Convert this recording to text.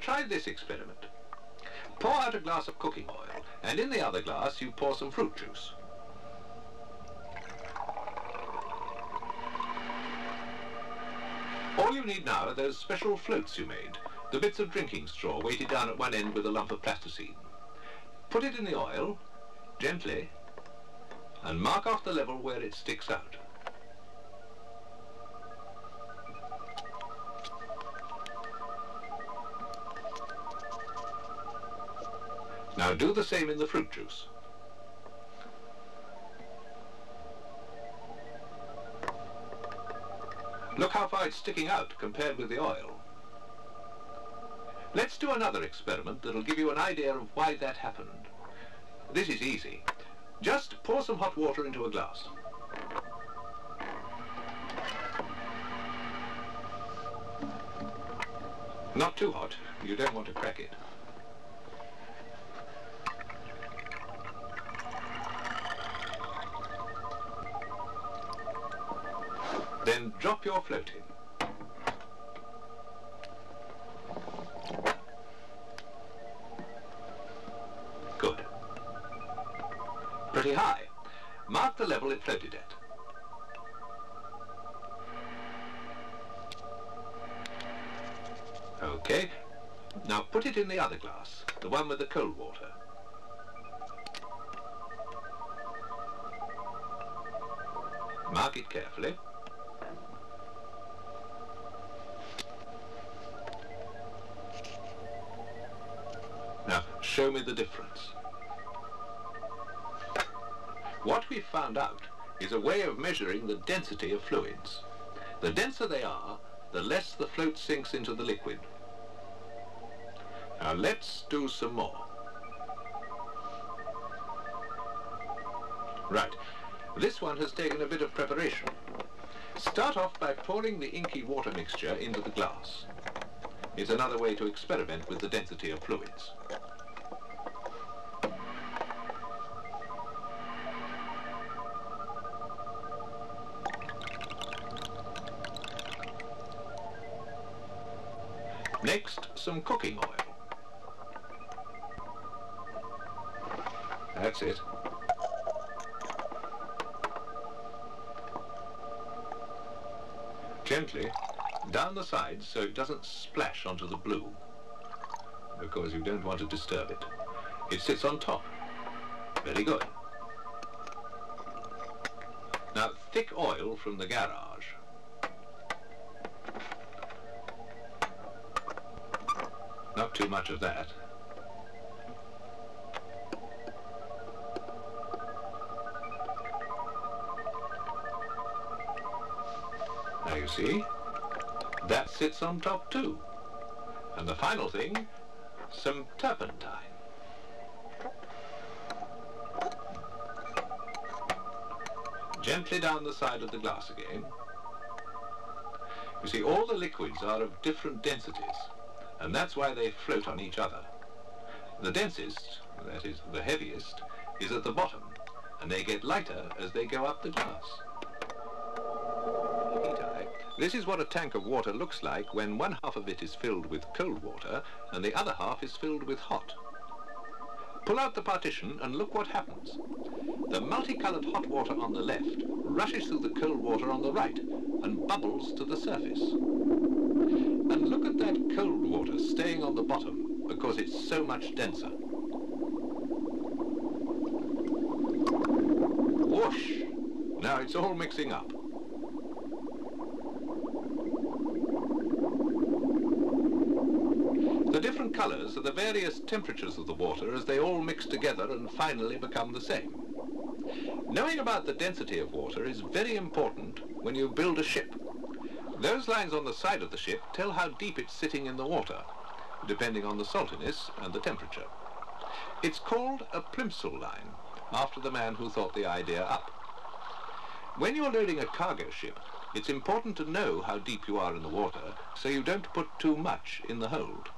try this experiment. Pour out a glass of cooking oil, and in the other glass you pour some fruit juice. All you need now are those special floats you made, the bits of drinking straw weighted down at one end with a lump of plasticine. Put it in the oil, gently, and mark off the level where it sticks out. Now do the same in the fruit juice. Look how far it's sticking out compared with the oil. Let's do another experiment that'll give you an idea of why that happened. This is easy. Just pour some hot water into a glass. Not too hot, you don't want to crack it. Then drop your float in. Good. Pretty high. Mark the level it floated at. Okay. Now put it in the other glass, the one with the cold water. Mark it carefully. Now, show me the difference. What we've found out is a way of measuring the density of fluids. The denser they are, the less the float sinks into the liquid. Now let's do some more. Right, this one has taken a bit of preparation. Start off by pouring the inky water mixture into the glass. It's another way to experiment with the density of fluids. Next, some cooking oil. That's it. Gently down the sides so it doesn't splash onto the blue, because you don't want to disturb it. It sits on top. Very good. Now thick oil from the garage. Not too much of that. Now you see, that sits on top too. And the final thing, some turpentine. Gently down the side of the glass again. You see, all the liquids are of different densities, and that's why they float on each other. The densest, that is the heaviest, is at the bottom, and they get lighter as they go up the glass. This is what a tank of water looks like when one half of it is filled with cold water and the other half is filled with hot. Pull out the partition and look what happens. The multicolored hot water on the left rushes through the cold water on the right and bubbles to the surface. And look at that cold water staying on the bottom because it's so much denser. Whoosh! Now it's all mixing up. The different colours are the various temperatures of the water as they all mix together and finally become the same. Knowing about the density of water is very important when you build a ship. Those lines on the side of the ship tell how deep it's sitting in the water, depending on the saltiness and the temperature. It's called a plimsoll line, after the man who thought the idea up. When you're loading a cargo ship, it's important to know how deep you are in the water so you don't put too much in the hold.